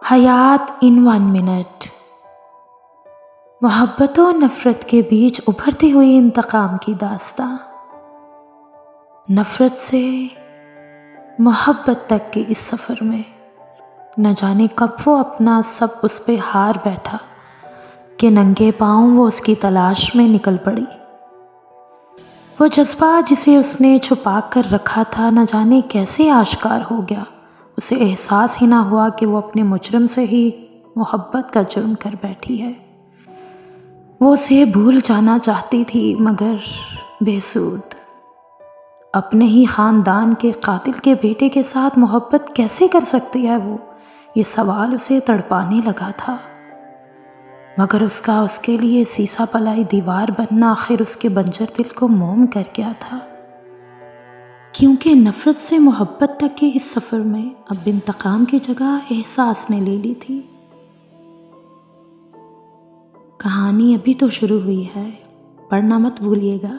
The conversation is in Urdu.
حیات ان 1 منٹ۔ محبت و نفرت کے بیچ ابھرتی ہوئی انتقام کی داستاں، نفرت سے محبت تک کے اس سفر میں نہ جانے کب وہ اپنا سب اس پہ ہار بیٹھا کہ ننگے پاؤں وہ اس کی تلاش میں نکل پڑی۔ وہ جذبہ جسے اس نے چھپا کر رکھا تھا نہ جانے کیسے آشکار ہو گیا۔ اسے احساس ہی نہ ہوا کہ وہ اپنے مجرم سے ہی محبت کا جرم کر بیٹھی ہے۔ وہ اسے بھول جانا چاہتی تھی مگر بے سود۔ اپنے ہی خاندان کے قاتل کے بیٹے کے ساتھ محبت کیسے کر سکتی ہے وہ؟ یہ سوال اسے تڑپانے لگا تھا، مگر اس کا اس کے لیے سیسا پلائی دیوار بننا آخر اس کے بنجر دل کو موم کر گیا تھا، کیونکہ نفرت سے محبت تک کے اس سفر میں اب انتقام کی جگہ احساس نے لے لی تھی۔ کہانی ابھی تو شروع ہوئی ہے، پڑھنا مت بھولیے گا۔